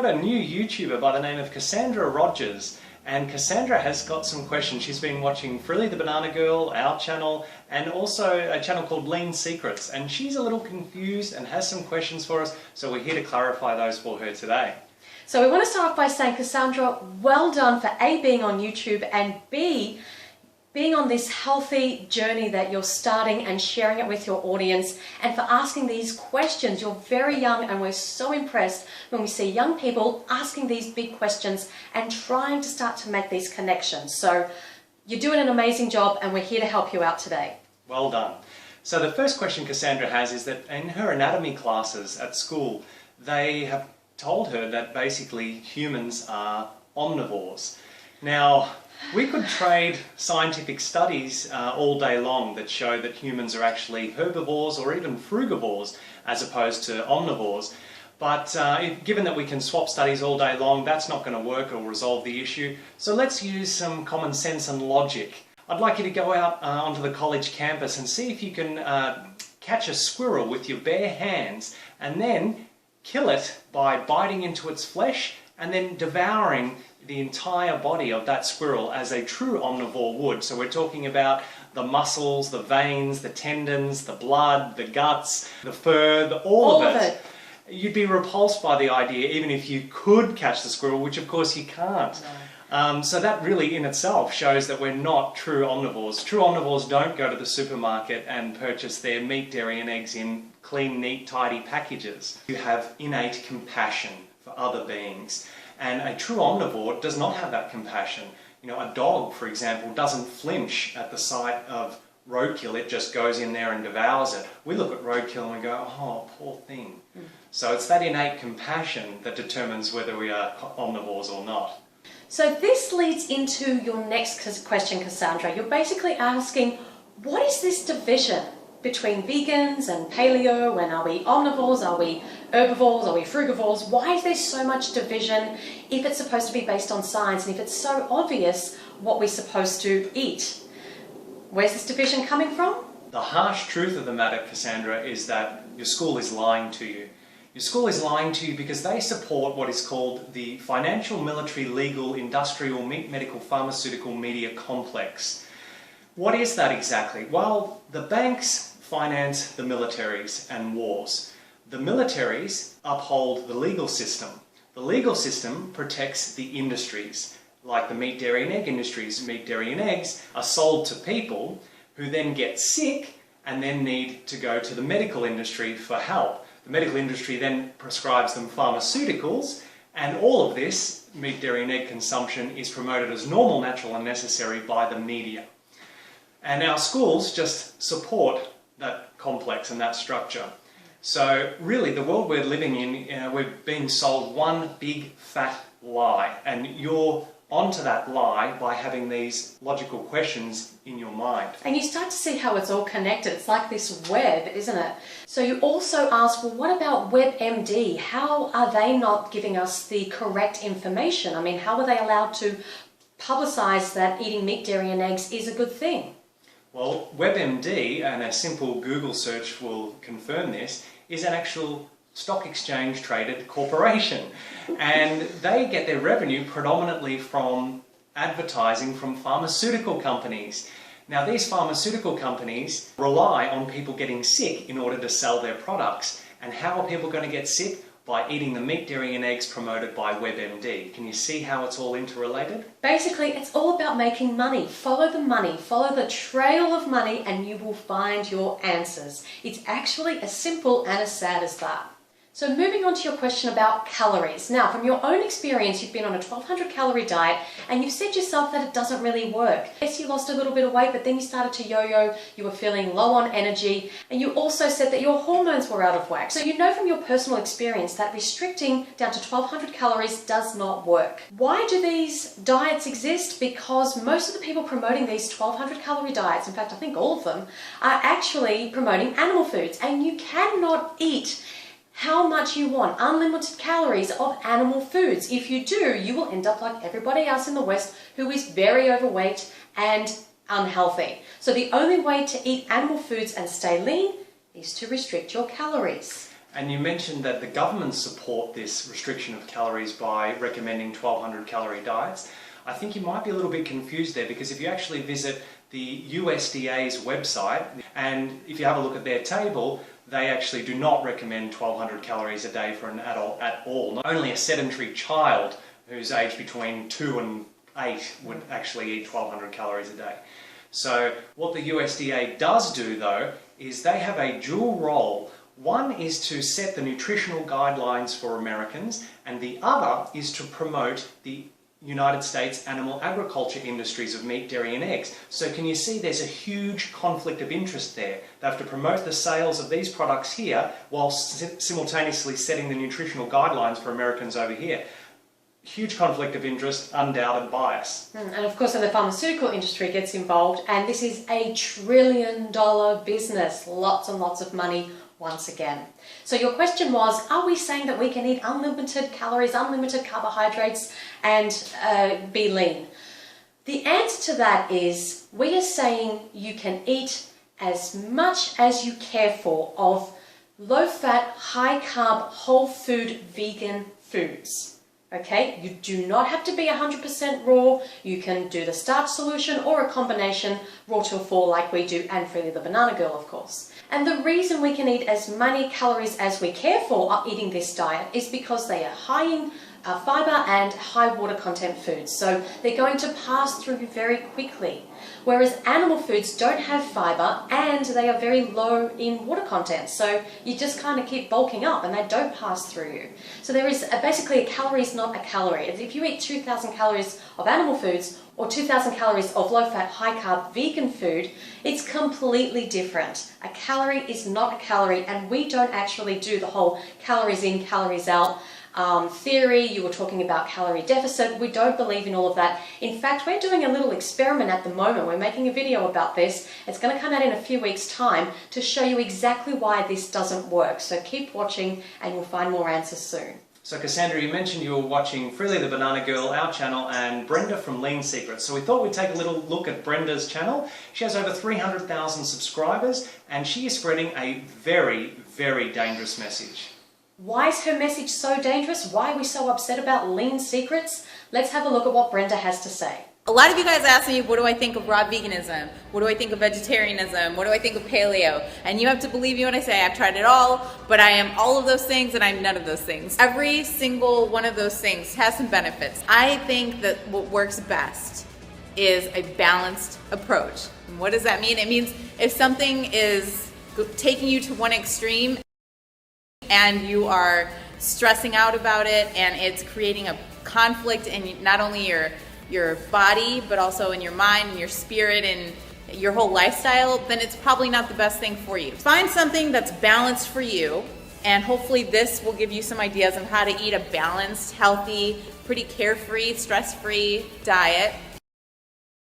got a new YouTuber by the name of Cassandra Rogers, and Cassandra has got some questions. She's been watching Freelee the Banana Girl, our channel, and also a channel called LeanSecrets, and she's a little confused and has some questions for us, so we're here to clarify those for her today. So we want to start off by saying, Cassandra, well done for A, being on YouTube, and B, being on this healthy journey that you're starting and sharing it with your audience, and for asking these questions. You're very young, and we're so impressed when we see young people asking these big questions and trying to start to make these connections. So you're doing an amazing job, and we're here to help you out today. Well done. So the first question Cassandra has is that in her anatomy classes at school, they have told her that basically humans are omnivores. Now, we could trade scientific studies all day long that show that humans are actually herbivores or even frugivores as opposed to omnivores. But given that we can swap studies all day long, that's not going to work or resolve the issue. So let's use some common sense and logic. I'd like you to go out onto the college campus and see if you can catch a squirrel with your bare hands and then kill it by biting into its flesh and then devouring the entire body of that squirrel as a true omnivore would. So we're talking about the muscles, the veins, the tendons, the blood, the guts, the fur, all of it. You'd be repulsed by the idea even if you could catch the squirrel, which of course you can't. No. So that really in itself shows that we're not true omnivores. True omnivores don't go to the supermarket and purchase their meat, dairy and eggs in clean, neat, tidy packages. You have innate compassion for other beings. And a true omnivore does not have that compassion. You know, a dog, for example, doesn't flinch at the sight of roadkill. It just goes in there and devours it. We look at roadkill and we go, oh, poor thing. So it's that innate compassion that determines whether we are omnivores or not. So this leads into your next question, Cassandra. You're basically asking, what is this division between vegans and paleo, and are we omnivores, are we herbivores, are we frugivores? Why is there so much division if it's supposed to be based on science and if it's so obvious what we're supposed to eat? Where's this division coming from? The harsh truth of the matter, Cassandra, is that your school is lying to you. Your school is lying to you because they support what is called the financial, military, legal, industrial, medical, pharmaceutical, media complex. What is that exactly? Well, the banks finance the militaries and wars. The militaries uphold the legal system. The legal system protects the industries, like the meat, dairy and egg industries. Meat, dairy and eggs are sold to people who then get sick and then need to go to the medical industry for help. The medical industry then prescribes them pharmaceuticals, and all of this, meat, dairy and egg consumption, is promoted as normal, natural and necessary by the media. And our schools just support that complex and that structure. So really the world we're living in, we're being sold one big fat lie, and you're onto that lie by having these logical questions in your mind. And you start to see how it's all connected. It's like this web, isn't it? So you also ask, well, what about WebMD? How are they not giving us the correct information? I mean, how are they allowed to publicize that eating meat, dairy and eggs is a good thing? Well, WebMD, and a simple Google search will confirm this, is an actual stock exchange traded corporation. And they get their revenue predominantly from advertising from pharmaceutical companies. Now, these pharmaceutical companies rely on people getting sick in order to sell their products. And how are people going to get sick? By eating the meat, dairy and eggs promoted by WebMD. Can you see how it's all interrelated? Basically, it's all about making money. Follow the money, follow the trail of money, and you will find your answers. It's actually as simple and as sad as that. So moving on to your question about calories. Now, from your own experience, you've been on a 1200 calorie diet and you've said yourself that it doesn't really work. Yes, you lost a little bit of weight, but then you started to yo-yo, you were feeling low on energy, and you also said that your hormones were out of whack. So you know from your personal experience that restricting down to 1200 calories does not work. Why do these diets exist? Because most of the people promoting these 1200 calorie diets, in fact, I think all of them, are actually promoting animal foods, and you cannot eat how much you want, unlimited calories of animal foods. If you do, you will end up like everybody else in the West who is very overweight and unhealthy. So the only way to eat animal foods and stay lean is to restrict your calories. And you mentioned that the governments support this restriction of calories by recommending 1200 calorie diets. I think you might be a little bit confused there, because if you actually visit the USDA's website and if you have a look at their table, they actually do not recommend 1200 calories a day for an adult at all. Not only a sedentary child who's aged between 2 and 8 would actually eat 1200 calories a day. So what the USDA does do though is they have a dual role. One is to set the nutritional guidelines for Americans, and the other is to promote the United States animal agriculture industries of meat, dairy and eggs. So can you see there's a huge conflict of interest there? They have to promote the sales of these products here while simultaneously setting the nutritional guidelines for Americans over here. Huge conflict of interest, undoubted bias. And of course, the pharmaceutical industry gets involved, and this is a $1 trillion business. Lots and lots of money once again. So your question was, are we saying that we can eat unlimited calories, unlimited carbohydrates and be lean? The answer to that is, we are saying you can eat as much as you care for of low-fat, high-carb, whole food, vegan foods. Okay, you do not have to be 100% raw. You can do the starch solution or a combination, raw to a full like we do, and Freelee the banana girl, of course. And the reason we can eat as many calories as we care for eating this diet is because they are high in fiber and high water content foods. So they're going to pass through very quickly. Whereas animal foods don't have fiber and they are very low in water content. So you just kind of keep bulking up and they don't pass through you. So there is basically a calorie is not a calorie. If you eat 2,000 calories of animal foods or 2,000 calories of low-fat, high-carb vegan food, it's completely different. A calorie is not a calorie, and we don't actually do the whole calories in, calories out theory. You were talking about calorie deficit. We don't believe in all of that. In fact, we're doing a little experiment at the moment. We're making a video about this. It's going to come out in a few weeks' time to show you exactly why this doesn't work. So keep watching and you'll find more answers soon. So Cassandra, you mentioned you were watching Freelee the Banana Girl, our channel, and Brenda from LeanSecrets. So we thought we'd take a little look at Brenda's channel. She has over 300,000 subscribers and she is spreading a very, very dangerous message. Why is her message so dangerous? Why are we so upset about LeanSecrets? Let's have a look at what Brenda has to say. A lot of you guys ask me, what do I think of raw veganism? What do I think of vegetarianism? What do I think of paleo? And you have to believe me when I say I've tried it all, but I am all of those things and I'm none of those things. Every single one of those things has some benefits. I think that what works best is a balanced approach. And what does that mean? It means if something is taking you to one extreme and you are stressing out about it and it's creating a conflict in not only your body, but also in your mind and your spirit and your whole lifestyle, then it's probably not the best thing for you. Find something that's balanced for you, and hopefully this will give you some ideas on how to eat a balanced, healthy, pretty carefree, stress-free diet.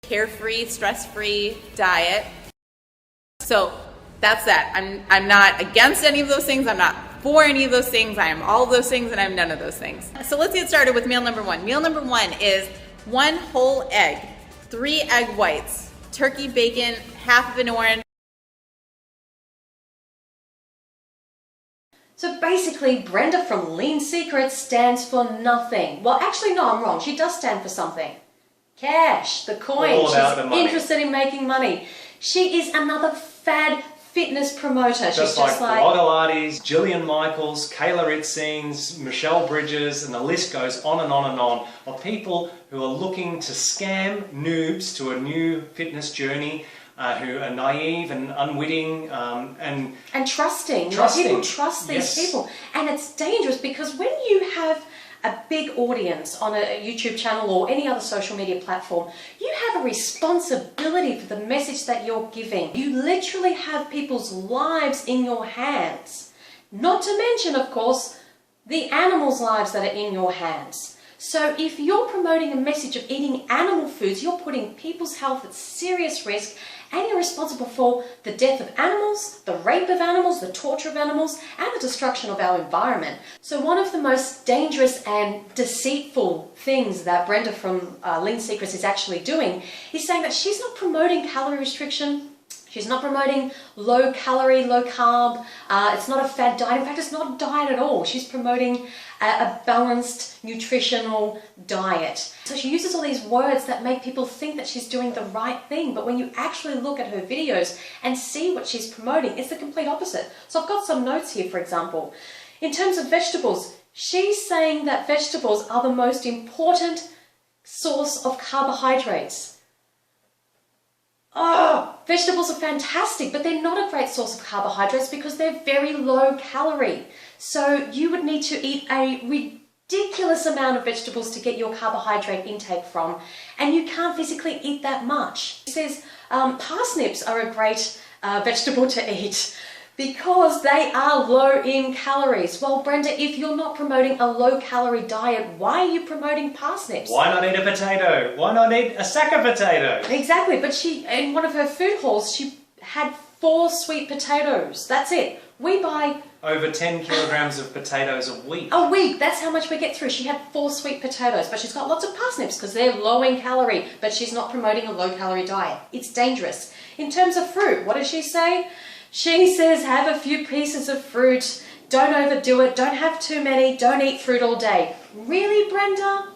Carefree, stress-free diet. So that's that. I'm not against any of those things. I'm not for any of those things. I am all of those things and I'm none of those things. So let's get started with meal number one. Meal number one is 1 whole egg, 3 egg whites, turkey bacon, half of an orange. So basically, Brenda from LeanSecrets stands for nothing. Well, actually, no, I'm wrong. She does stand for something. Cash, the coin. All about the She's money. interested in making money. She is another fad fitness promoter. Just like Pilates, Jillian Michaels, Kayla Ritzines, Michelle Bridges, and the list goes on and on and on of people who are looking to scam noobs to a new fitness journey, who are naive and unwitting and trusting. Trusting. People trust these people, and it's dangerous because when you have a big audience on a YouTube channel or any other social media platform, you have a responsibility for the message that you're giving. You literally have people's lives in your hands. Not to mention, of course, the animals' lives that are in your hands. So if you're promoting a message of eating animal foods, you're putting people's health at serious risk, and you're responsible for the death of animals, the rape of animals, the torture of animals, and the destruction of our environment. So one of the most dangerous and deceitful things that Brenda from LeanSecrets is actually doing is saying that she's not promoting calorie restriction, She's not promoting low calorie, low carb. It's not a fad diet. In fact, it's not a diet at all. She's promoting a balanced nutritional diet. So she uses all these words that make people think that she's doing the right thing. But when you actually look at her videos and see what she's promoting, it's the complete opposite. So I've got some notes here, for example. In terms of vegetables, she's saying that vegetables are the most important source of carbohydrates. Oh, vegetables are fantastic, but they're not a great source of carbohydrates because they're very low calorie. So you would need to eat a ridiculous amount of vegetables to get your carbohydrate intake from, and you can't physically eat that much. She says parsnips are a great vegetable to eat because they are low in calories. Well, Brenda, if you're not promoting a low-calorie diet, why are you promoting parsnips? Why not eat a potato? Why not eat a sack of potatoes? Exactly, but she, in one of her food hauls, she had 4 sweet potatoes. That's it. We buy over 10 kilograms of potatoes a week. A week, that's how much we get through. She had 4 sweet potatoes, but she's got lots of parsnips because they're low in calorie, but she's not promoting a low-calorie diet. It's dangerous. In terms of fruit, what does she say? She says have a few pieces of fruit, don't overdo it, don't have too many, don't eat fruit all day. Really, Brenda?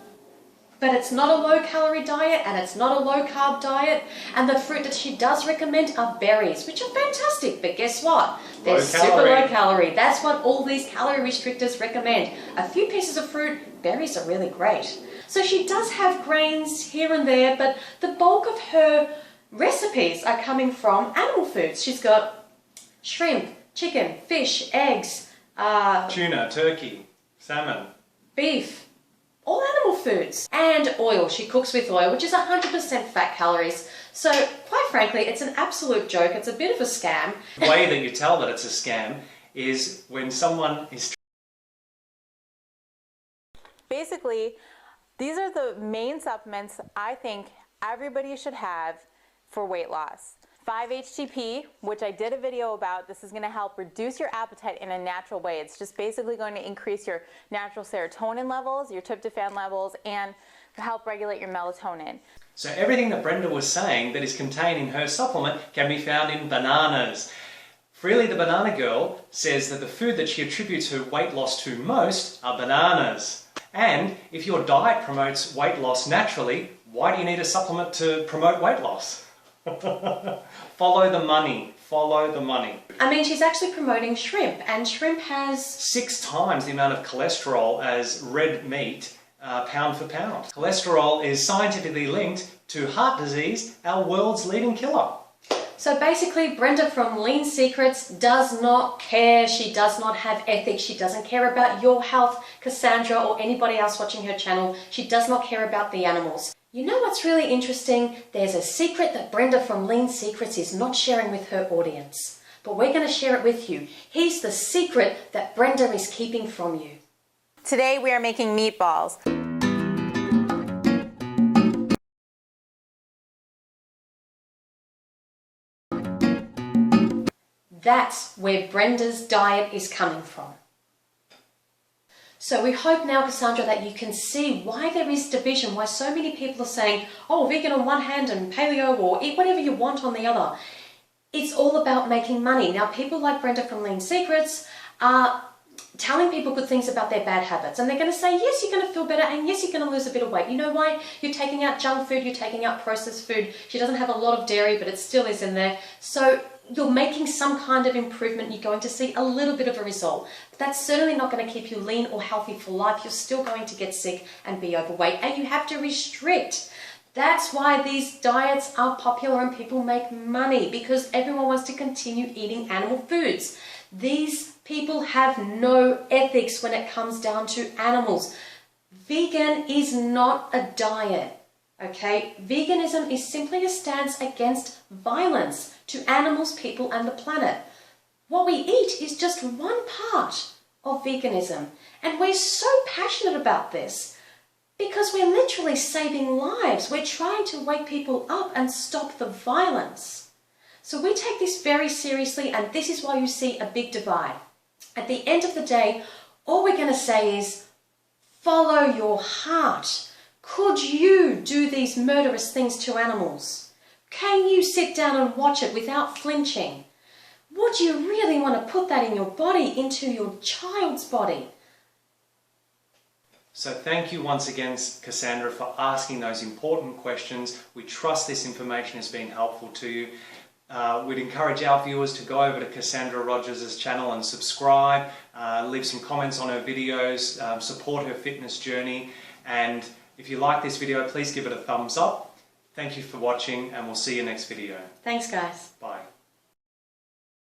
But it's not a low-calorie diet and it's not a low-carb diet, and the fruit that she does recommend are berries, which are fantastic, but guess what? They're super low calorie. That's what all these calorie restrictors recommend. A few pieces of fruit, berries are really great. So she does have grains here and there, but the bulk of her recipes are coming from animal foods. She's got shrimp, chicken, fish, eggs, tuna, turkey, salmon, beef, all animal foods, and oil. She cooks with oil, which is 100% fat calories. So quite frankly, it's an absolute joke. It's a bit of a scam. The way that you tell that it's a scam is when someone is... Basically, these are the main supplements I think everybody should have for weight loss. 5-HTP, which I did a video about. This is going to help reduce your appetite in a natural way. It's just basically going to increase your natural serotonin levels, your tryptophan levels, and help regulate your melatonin. So everything that Brenda was saying that is contained in her supplement can be found in bananas. Freelee the Banana Girl says that the food that she attributes her weight loss to most are bananas. And if your diet promotes weight loss naturally, why do you need a supplement to promote weight loss? Follow the money. Follow the money. I mean, she's actually promoting shrimp, and shrimp has 6 times the amount of cholesterol as red meat, pound for pound. Cholesterol is scientifically linked to heart disease, our world's leading killer. So basically, Brenda from LeanSecrets does not care. She does not have ethics. She doesn't care about your health, Cassandra, or anybody else watching her channel. She does not care about the animals. You know what's really interesting? There's a secret that Brenda from LeanSecrets is not sharing with her audience. But we're going to share it with you. Here's the secret that Brenda is keeping from you. Today we are making meatballs. That's where Brenda's diet is coming from. So we hope now, Cassandra, that you can see why there is division, why so many people are saying, oh, vegan on one hand and paleo, or eat whatever you want on the other. It's all about making money. Now, people like Brenda from LeanSecrets are telling people good things about their bad habits, and they're going to say, yes, you're going to feel better, and yes, you're going to lose a bit of weight. You know why? You're taking out junk food, you're taking out processed food. She doesn't have a lot of dairy, but it still is in there. So you're making some kind of improvement. You're going to see a little bit of a result. But that's certainly not going to keep you lean or healthy for life. You're still going to get sick and be overweight, and you have to restrict. That's why these diets are popular and people make money, because everyone wants to continue eating animal foods. These people have no ethics when it comes down to animals. Vegan is not a diet, okay? Veganism is simply a stance against violence to animals, people, and the planet. What we eat is just one part of veganism, and we're so passionate about this because we're literally saving lives. We're trying to wake people up and stop the violence. So we take this very seriously, and this is why you see a big divide. At the end of the day, all we're going to say is, follow your heart. Could you do these murderous things to animals? Can you sit down and watch it without flinching? Would you really want to put that in your body, into your child's body? So thank you once again, Cassandra, for asking those important questions. We trust this information has been helpful to you. We'd encourage our viewers to go over to Cassandra Rogers' channel and subscribe, leave some comments on her videos, support her fitness journey, and if you like this video, please give it a thumbs up. Thank you for watching, and we'll see you next video. Thanks, guys. Bye.